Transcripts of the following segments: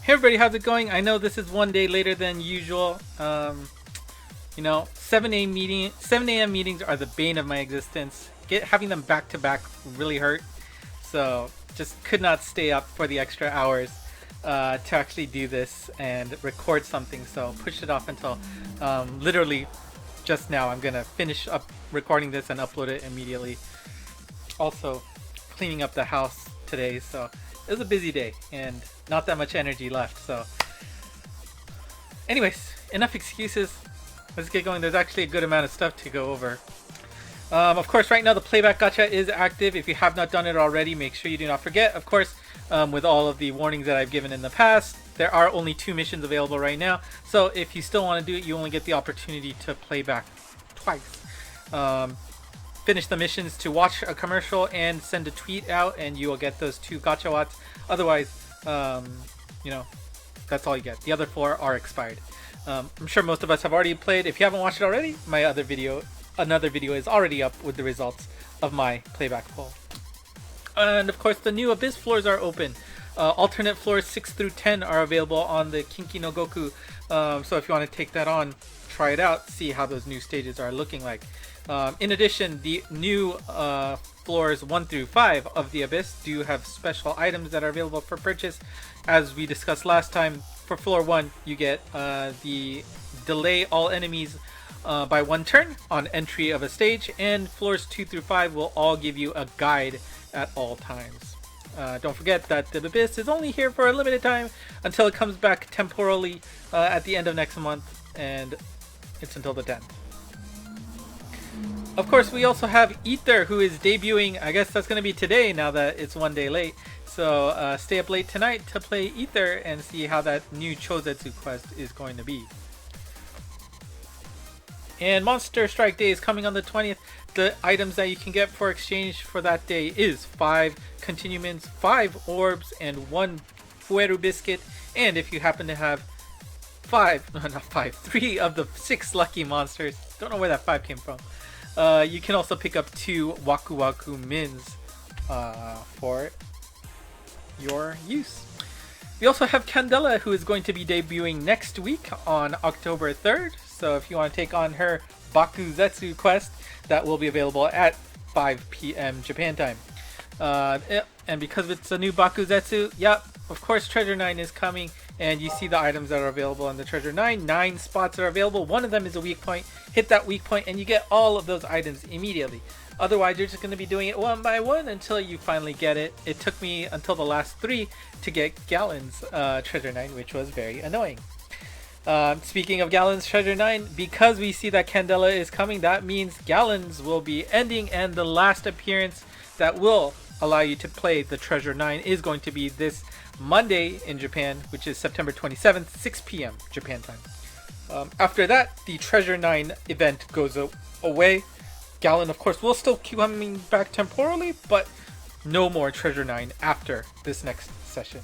Hey everybody, how's it going? I know this is one day later than usual. 7 a.m. meetings are the bane of my existence. Having them back to back really hurt. So just could not stay up for the extra hours to actually do this and record something. So pushed it off until literally just now. I'm gonna finish up recording this and upload it immediately. Also cleaning up the house today, so it was a busy day and not that much energy left. So anyways, enough excuses. Let's get going. There's actually a good amount of stuff to go over. Of course, right now the playback gacha is active. If you have not done it already, make sure you do not forget. Of course, with all of the warnings that I've given in the past, there are only 2 missions available right now. So if you still want to do it, you only get the opportunity to play back twice. Finish the missions to watch a commercial and send a tweet out, and you will get those 2 gacha watts. Otherwise, that's all you get. The other 4 are expired. I'm sure most of us have already played. If you haven't watched it already, another video is already up with the results of my playback poll. And of course, the new Abyss floors are open. Alternate floors 6 through 10 are available on the Kinki no Goku. So if you want to take that on, try it out, see how those new stages are looking like. In addition, the new floors 1 through 5 of the Abyss do have special items that are available for purchase. As we discussed last time, for floor 1, you get the delay all enemies by 1 turn on entry of a stage, and floors 2 through 5 will all give you a guide at all times. Don't forget that the Abyss is only here for a limited time until it comes back temporally at the end of next month, and it's until the 10th. Of course, we also have Ether, who is debuting. I guess that's going to be today now that it's 1 day late. So stay up late tonight to play Ether and see how that new Chozetsu quest is going to be. And Monster Strike Day is coming on the 20th. The items that you can get for exchange for that day is 5 Continuuments, 5 Orbs, and 1 Fueru Biscuit. And if you happen to have 3 of the 6 lucky monsters, don't know where that 5 came from, you can also pick up 2 Waku Waku Mins for your use. We also have Candela, who is going to be debuting next week on October 3rd. So if you want to take on her Bakuzetsu quest, that will be available at 5 p.m. Japan time. And because it's a new Bakuzetsu, yep, of course Treasure 9 is coming, and you see the items that are available on the Treasure 9. 9 spots are available. 1 of them is a weak point. Hit that weak point and you get all of those items immediately. Otherwise, you're just going to be doing it one by one until you finally get it. It took me until the last 3 to get Gallon's Treasure 9, which was very annoying. Speaking of Gallon's Treasure 9, because we see that Candela is coming, that means Gallon's will be ending, and the last appearance that will allow you to play the Treasure 9 is going to be this Monday in Japan, which is September 27th, 6 p.m. Japan time. After that, the Treasure 9 event goes away. Gallon, of course, will still keep coming back temporarily, but no more Treasure 9 after this next session.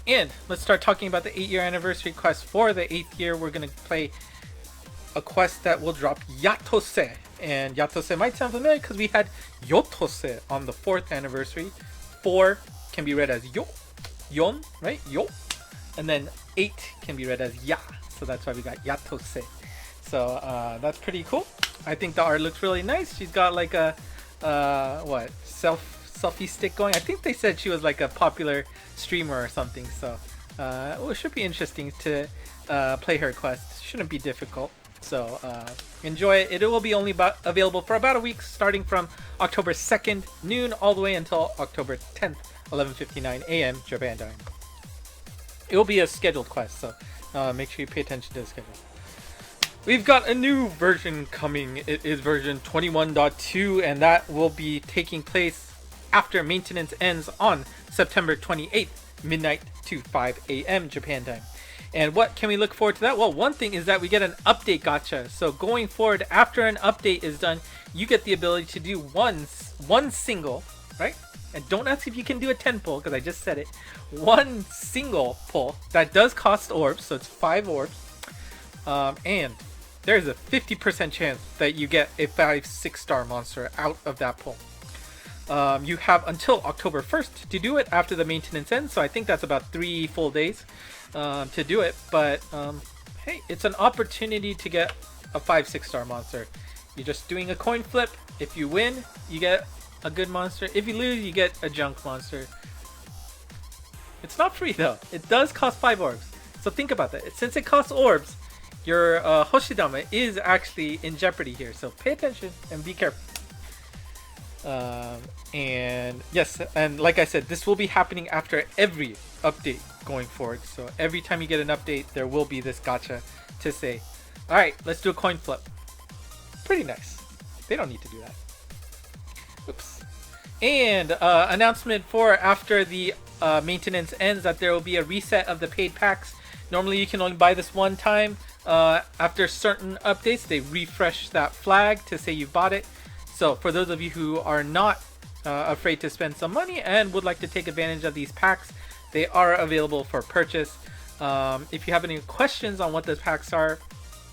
And let's start talking about the 8-year anniversary quest. For the 8th year, we're going to play a quest that will drop Yatose. And Yatose might sound familiar because we had Yotose on the 4th anniversary. 4 can be read as Yo. Yon, right? Yo. And then 8 can be read as Ya. So that's why we got Yatose. So that's pretty cool. I think the art looks really nice. She's got like a selfie stick going. I think they said she was like a popular streamer or something. So it should be interesting to play her quest. Shouldn't be difficult. So enjoy it. It will be only available for about a week, starting from October 2nd noon all the way until October 10th, 11:59 a.m. Japan time. It will be a scheduled quest, so make sure you pay attention to the schedule. We've got a new version coming. It is version 21.2, and that will be taking place after maintenance ends on September 28th, midnight to 5 a.m. Japan time. And what can we look forward to that? Well, one thing is that we get an update gacha. So going forward, after an update is done, you get the ability to do one single, right? And don't ask if you can do a 10 pull, because I just said it. One single pull that does cost orbs, so it's 5 orbs. And there's a 50% chance that you get a 5-6 star monster out of that pull. You have until October 1st to do it after the maintenance ends, so I think that's about 3 full days to do it. But hey, it's an opportunity to get a 5-6 star monster. You're just doing a coin flip. If you win, you get a good monster. If you lose, you get a junk monster. It's not free though. It does cost 5 orbs. So think about that. Since it costs orbs, your Hoshidama is actually in jeopardy here. So pay attention and be careful. And yes, and like I said, this will be happening after every update going forward. So every time you get an update, there will be this gacha to say, all right, let's do a coin flip. Pretty nice. They don't need to do that. Oops. And announcement for after the maintenance ends that there will be a reset of the paid packs. Normally you can only buy this one time. After certain updates, they refresh that flag to say you bought it. So for those of you who are not afraid to spend some money and would like to take advantage of these packs, they are available for purchase. If you have any questions on what those packs are,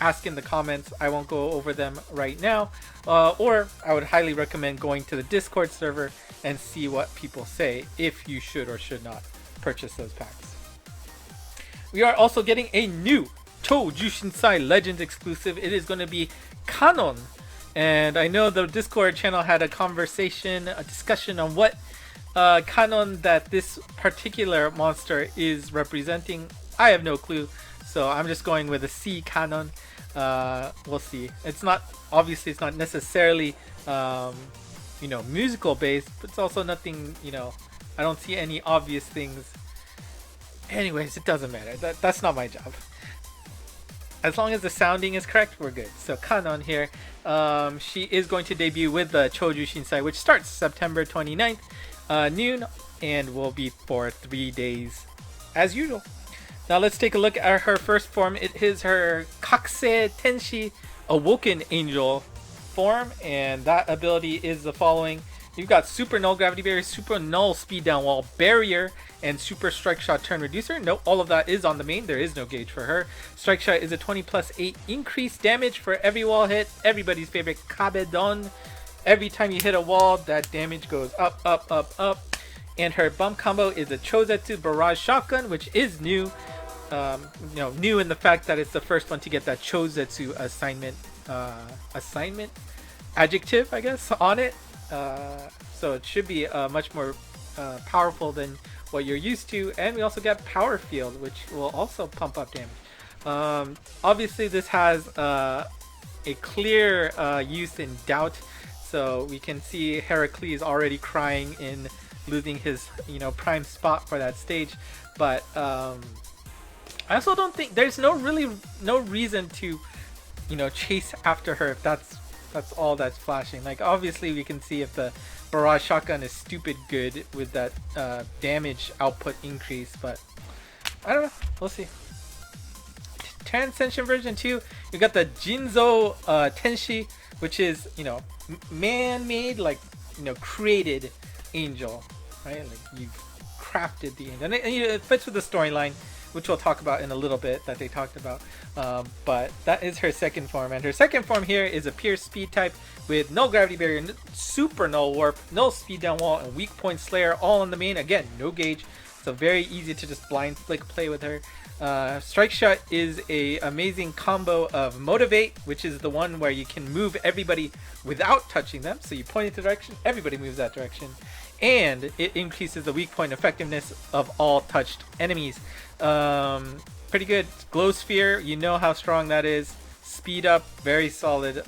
ask in the comments. I won't go over them right now. Or I would highly recommend going to the Discord server and see what people say if you should or should not purchase those packs. We are also getting a new超獣神祭Legends exclusive. It is going to be Kanon. And I know the Discord channel had a discussion on what Kanon that this particular monster is representing. I have no clue, so I'm just going with a C Kanon. We'll see. It's not, obviously it's not necessarily musical based, but it's also nothing, I don't see any obvious things. Anyways, it doesn't matter. That's not my job. As long as the sounding is correct, we're good. So Kanon here, she is going to debut with the Choujushin Shinsai, which starts September 29th, noon, and will be for 3 days, as usual. Now let's take a look at her first form. It is her Kakse Tenshi Awoken Angel form, and that ability is the following. You've got Super Null Gravity Barrier, Super Null Speed Down Wall Barrier, and Super Strike Shot Turn Reducer. Note all of that is on the main. There is no gauge for her. Strike Shot is a 20+8 increased damage for every wall hit. Everybody's favorite Kabedon. Every time you hit a wall, that damage goes up, up, up, up. And her bump combo is a Chozetsu Barrage Shotgun, which is new. New in the fact that it's the first one to get that Chozetsu assignment adjective, I guess, on it. So it should be much more powerful than what you're used to. And we also got Power Field, which will also pump up damage. Obviously this has a clear use in doubt, so we can see Heracles already crying in losing his prime spot for that stage. But I also don't think there's no reason to chase after her if that's all that's flashing. Like, obviously we can see if the Barrage Shotgun is stupid good with that damage output increase, but I don't know, we'll see. Transcension version 2, you got the Jinzo Tenshi, which is man-made, like created angel, right? Like you've crafted the angel, and it fits with the storyline, which we'll talk about in a little bit, that they talked about. But that is her second form, and her second form here is a pure speed type with no gravity barrier, super null warp, no speed down wall, and weak point slayer all on the main. Again, no gauge, so very easy to just blind flick play with her. Strike Shot is a amazing combo of Motivate, which is the one where you can move everybody without touching them. So you point it to direction, everybody moves that direction, and it increases the weak point effectiveness of all touched enemies. Pretty good. Glow Sphere, you know how strong that is. Speed up, very solid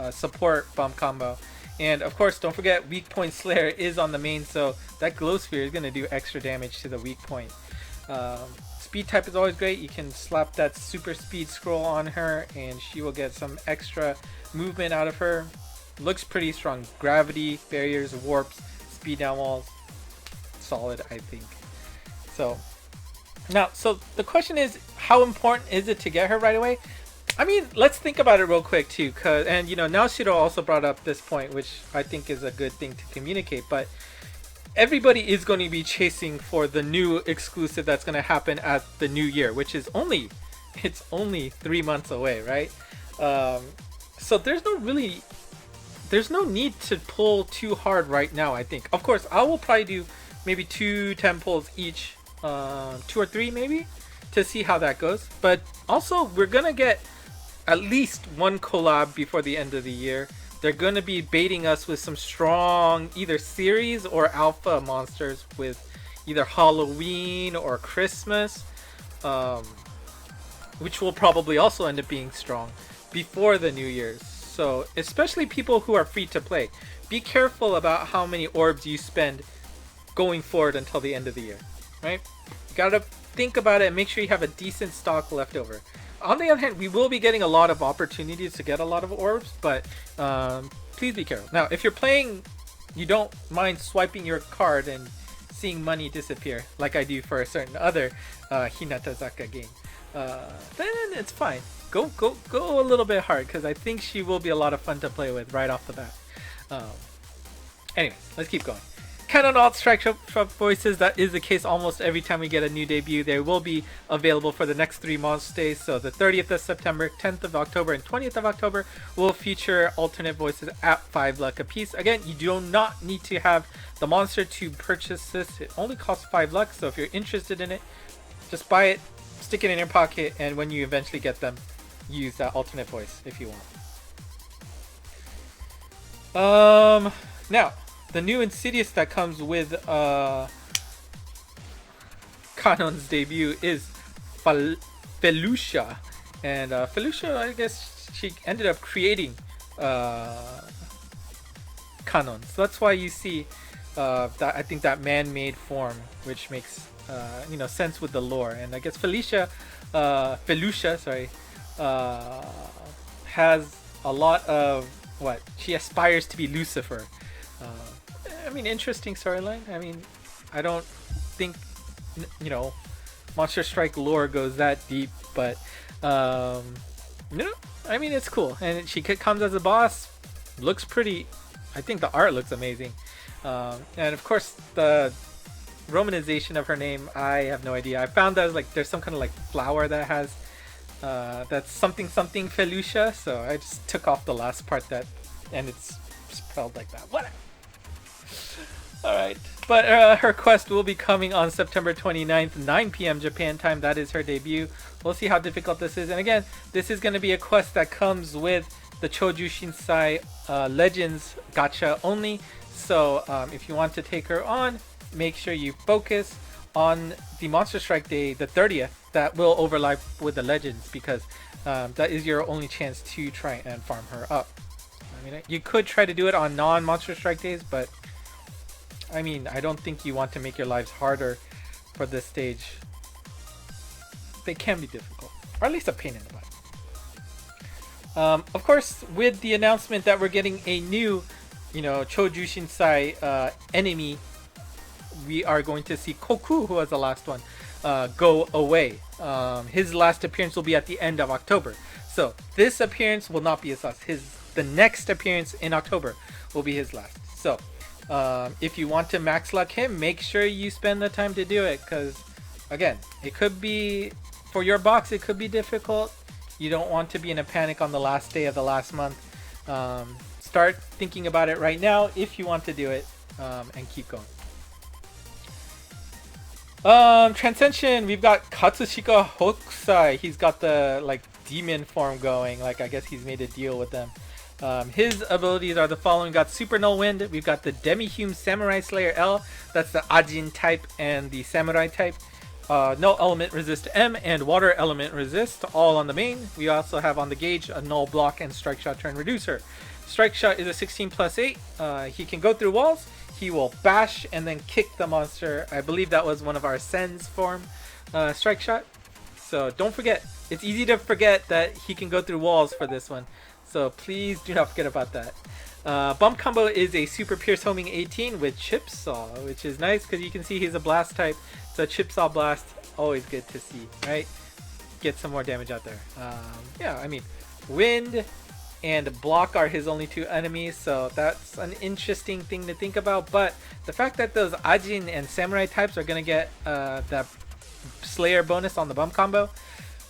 support bump combo. And of course, don't forget, weak point slayer is on the main, so that Glow Sphere is going to do extra damage to the weak point. Speed type is always great. You can slap that super speed scroll on her and she will get some extra movement out of her. Looks pretty strong. Gravity, barriers, warps, speed down walls. Solid, I think. So the question is, how important is it to get her right away? I mean, let's think about it real quick too, and Naoshiro also brought up this point, which I think is a good thing to communicate, but everybody is going to be chasing for the new exclusive that's going to happen at the new year, which is only 3 months away, right? So there's no really there's no need to pull too hard right now, I think. Of course, I will probably do maybe 2 10 pulls each, 2 or 3 maybe, to see how that goes. But also, we're gonna get at least 1 collab before the end of the year. They're gonna be baiting us with some strong either series or alpha monsters with either Halloween or Christmas, which will probably also end up being strong before the New Year's. So especially people who are free to play, be careful about how many orbs you spend going forward until the end of the year, right? You gotta think about it and make sure you have a decent stock left over. On the other hand, we will be getting a lot of opportunities to get a lot of orbs, but please be careful. Now, if you're playing, you don't mind swiping your card and seeing money disappear, like I do for a certain other Hinatazaka game, then it's fine. Go a little bit hard, because I think she will be a lot of fun to play with right off the bat. Anyway, let's keep going. Canon alt strike voices, that is the case almost every time we get a new debut. They will be available for the next 3 Monst days. So the 30th of September, 10th of October, and 20th of October will feature alternate voices at 5 luck a piece. Again, you do not need to have the monster to purchase this. It only costs 5 luck, so if you're interested in it, just buy it, stick it in your pocket, and when you eventually get them, use that alternate voice if you want. Now, the new Insidious that comes with Kanon's debut is Felucia. And Felucia, I guess she ended up creating Kanon. So that's why you see that, I think, that man-made form, which makes sense with the lore. And I guess Felucia, sorry, has a lot of what? She aspires to be Lucifer. I mean, interesting storyline. I mean, I don't think, Monster Strike lore goes that deep, but, I mean, it's cool. And she comes as a boss, looks pretty, I think the art looks amazing. And of course, the romanization of her name, I have no idea. I found that there's some kind of flower that has, that's something Felucia, so I just took off the last part and it's spelled like that. Whatever. Alright, but her quest will be coming on September 29th, 9 p.m. Japan time. That is her debut. We'll see how difficult this is. And again, this is going to be a quest that comes with the Choujushin Sai Legends gacha only. So if you want to take her on, make sure you focus on the Monster Strike Day, the 30th, that will overlap with the Legends, because that is your only chance to try and farm her up. I mean, you could try to do it on non-Monster Strike days, but I mean, I don't think you want to make your lives harder for this stage. They can be difficult, or at least a pain in the butt. Of course, with the announcement that we're getting a new, Choujushin Sai enemy, we are going to see Koku, who was the last one, go away. His last appearance will be at the end of October. So this appearance will not be his last. The next appearance in October will be his last. So if you want to max luck him, make sure you spend the time to do it, because again, it could be, for your box, it could be difficult. You don't want to be in a panic on the last day of the last month. Start thinking about it right now if you want to do it, and keep going. Transcension, we've got Katsushika Hokusai. He's got the demon form going. I guess he's made a deal with them. His abilities are the following. We've got Super Null Wind. We've got the Demi-Hume Samurai Slayer L. That's the Ajin type and the Samurai type. Null Element Resist M and Water Element Resist, all on the main. We also have on the gauge a Null Block and Strike Shot Turn Reducer. Strike Shot is a 16+8. He can go through walls. He will bash and then kick the monster. I believe that was one of our Sen's form Strike Shot. So don't forget. It's easy to forget that he can go through walls for this one. So please do not forget about that. Bump Combo is a Super Pierce Homing 18 with Chip Saw, which is nice because you can see he's a Blast type. So Chip Saw Blast, always good to see, right? Get some more damage out there. Yeah, I mean, Wind and Block are his only 2 enemies, so that's an interesting thing to think about. But the fact that those Ajin and Samurai types are going to get that Slayer bonus on the Bump Combo,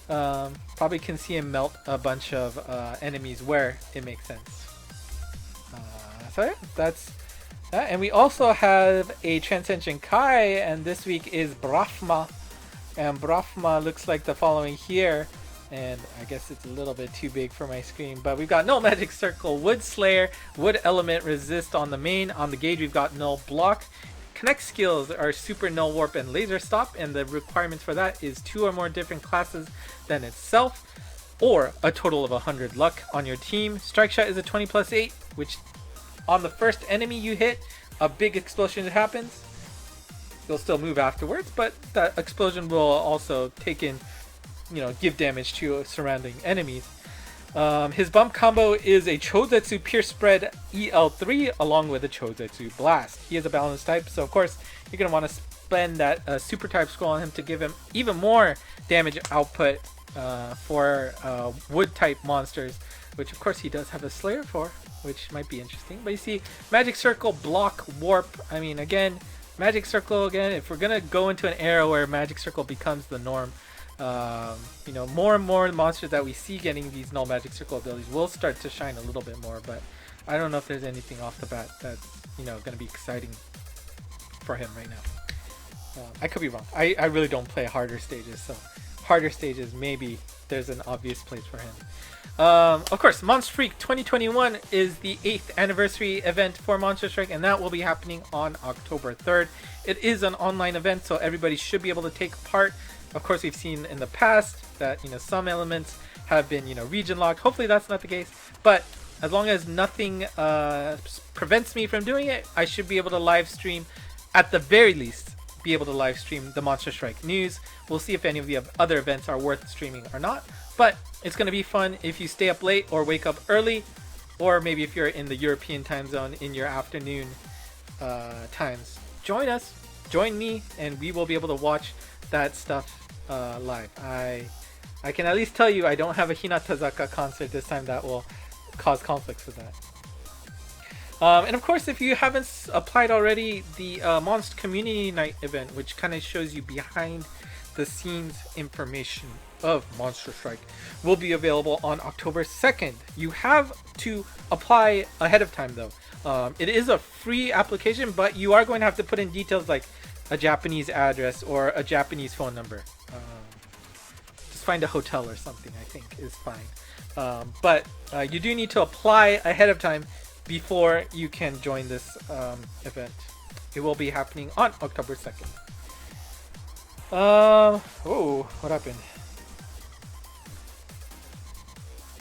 probably can see him melt a bunch of enemies where it makes sense. So yeah, that's that. And we also have a Transcension Kai, and this week is Brahma. And Brahma looks like the following here. And I guess it's a little bit too big for my screen, but we've got Null Magic Circle, Wood Slayer, Wood Element Resist on the main. On the gauge, we've got Null Block. Connect skills are Super Null Warp and Laser Stop, and the requirements for that is 2 or more different classes than itself, or a total of 100 luck on your team. Strike Shot is a 20+8, which on the first enemy you hit, a big explosion happens. You'll still move afterwards, but that explosion will also take in, give damage to surrounding enemies. His bump combo is a Chozetsu Pierce Spread EL3 along with a Chozetsu Blast. He is a balanced type, so of course you're going to want to spend that super type scroll on him to give him even more damage output for wood type monsters, which of course he does have a Slayer for, which might be interesting. But you see, Magic Circle, Block, Warp. I mean, again, Magic Circle, again, if we're going to go into an era where Magic Circle becomes the norm, more and more monsters that we see getting these Null Magic Circle abilities will start to shine a little bit more, but I don't know if there's anything off the bat that's, going to be exciting for him right now. I could be wrong. I really don't play harder stages, so harder stages, maybe there's an obvious place for him. Of course, Monster Freak 2021 is the 8th anniversary event for Monster Strike, and that will be happening on October 3rd. It is an online event, so everybody should be able to take part. Of course, we've seen in the past that some elements have been region locked. Hopefully that's not the case, but as long as nothing prevents me from doing it, I should be able to live stream, at the very least, be able to live stream the Monster Strike news. We'll see if any of the other events are worth streaming or not, but it's going to be fun if you stay up late or wake up early, or maybe if you're in the European time zone in your afternoon times. Join us, join me, and we will be able to watch that stuff live. I can at least tell you I don't have a Hinatazaka concert this time that will cause conflicts with that. And of course, if you haven't applied already, the Monst Community Night event, which kind of shows you behind the scenes information of Monster Strike, will be available on October 2nd. You have to apply ahead of time though. It is a free application, but you are going to have to put in details like a Japanese address or a Japanese phone number. Just find a hotel or something, I think is fine. But you do need to apply ahead of time before you can join this event. It will be happening on October 2nd. Oh, what happened?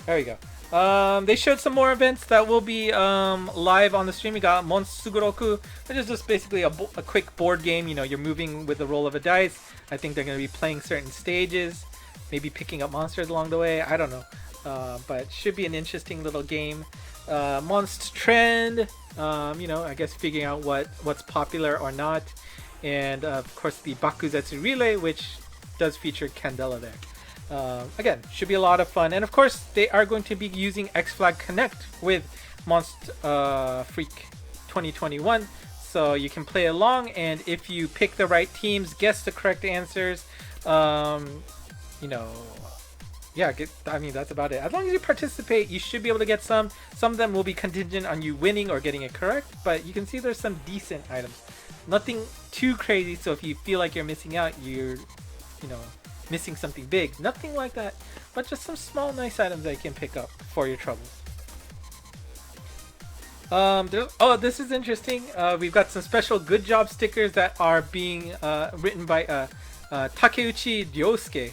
There we go. They showed some more events that will be live on the stream. We got Monst Sugoroku, which is just basically a quick board game. You're moving with the roll of a dice. I think they're going to be playing certain stages, maybe picking up monsters along the way. I don't know. But should be an interesting little game. Monst Trend, I guess figuring out what's popular or not. And of course the Bakuzetsu Relay, which does feature Candela there. Again, should be a lot of fun. And of course, they are going to be using X-Flag Connect with Monst Freak 2021. So you can play along, and if you pick the right teams, guess the correct answers, yeah, that's about it. As long as you participate, you should be able to get some. Some of them will be contingent on you winning or getting it correct, but you can see there's some decent items. Nothing too crazy, so if you feel like you're missing out, you're, missing something big. Nothing like that, but just some small nice items that you can pick up for your troubles. This is interesting. We've got some special good job stickers that are being written by Takeuchi Ryosuke.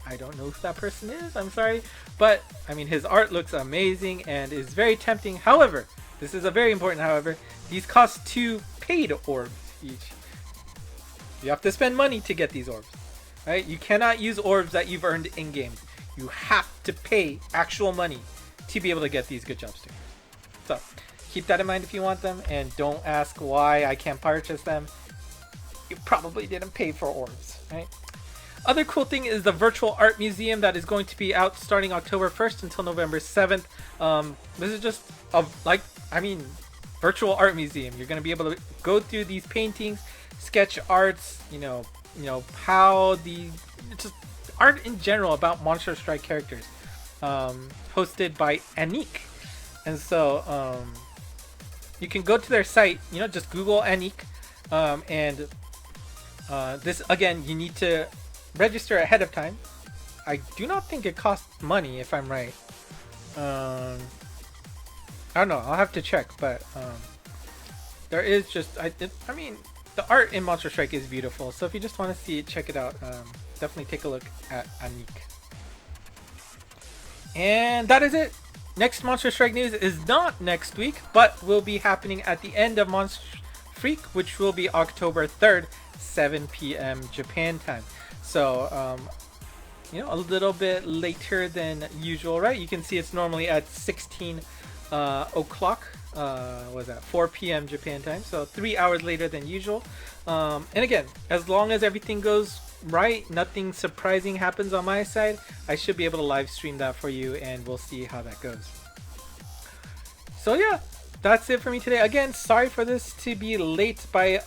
I don't know who that person is, I'm sorry, but I mean his art looks amazing and is very tempting. However, this is a very important however, these cost 2 paid orbs each. You have to spend money to get these orbs. Right? You cannot use orbs that you've earned in-game. You have to pay actual money to be able to get these good job stickers. So keep that in mind if you want them, and don't ask why I can't purchase them. You probably didn't pay for orbs, right? Other cool thing is the virtual art museum that is going to be out starting October 1st until November 7th. This is just virtual art museum. You're going to be able to go through these paintings, sketch arts, how just art in general about Monster Strike characters, hosted by Anik. And so you can go to their site. You know, just Google Anik, and this again, you need to register ahead of time. I do not think it costs money, if I'm right. I don't know. I'll have to check, but there is just I mean, the art in Monster Strike is beautiful. So if you just want to see it, check it out. Definitely take a look at Anik. And that is it. Next Monster Strike news is not next week, but will be happening at the end of Monster Freak, which will be October 3rd, 7 p.m. Japan time. So, you know, a little bit later than usual, right? You can see it's normally at 16 o'clock. Was that 4 p.m. Japan time? So 3 hours later than usual. And again, as long as everything goes right, nothing surprising happens on my side, I should be able to live stream that for you, and we'll see how that goes. So yeah, that's it for me today. Again, sorry for this to be late by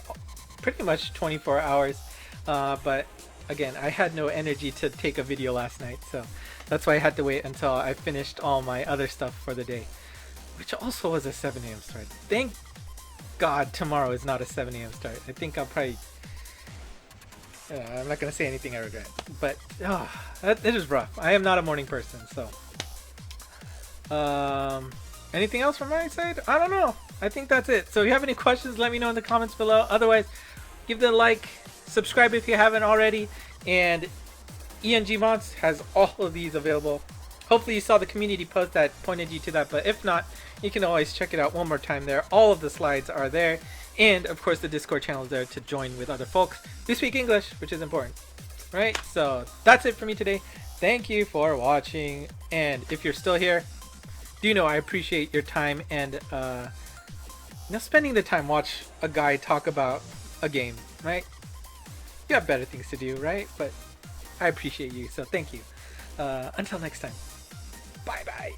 pretty much 24 hours, but again, I had no energy to take a video last night, so that's why I had to wait until I finished all my other stuff for the day, which also was a 7 a.m. start. Thank God tomorrow is not a 7 a.m. start. I think I'll probably I'm not gonna say anything I regret, but it is rough. I am not a morning person, so anything else from my side? I don't know. I think that's it. So if you have any questions, let me know in the comments below. Otherwise, give it a like, subscribe if you haven't already, and ENG Monst has all of these available. Hopefully you saw the community post that pointed you to that, but if not, you can always check it out one more time there. All of the slides are there. And of course the Discord channel is there to join with other folks who speak English, which is important, right? So that's it for me today. Thank you for watching, and if you're still here, do know I appreciate your time and you know, spending the time watch a guy talk about a game, right? You have better things to do, right? But I appreciate you, so thank you. Until next time, bye bye.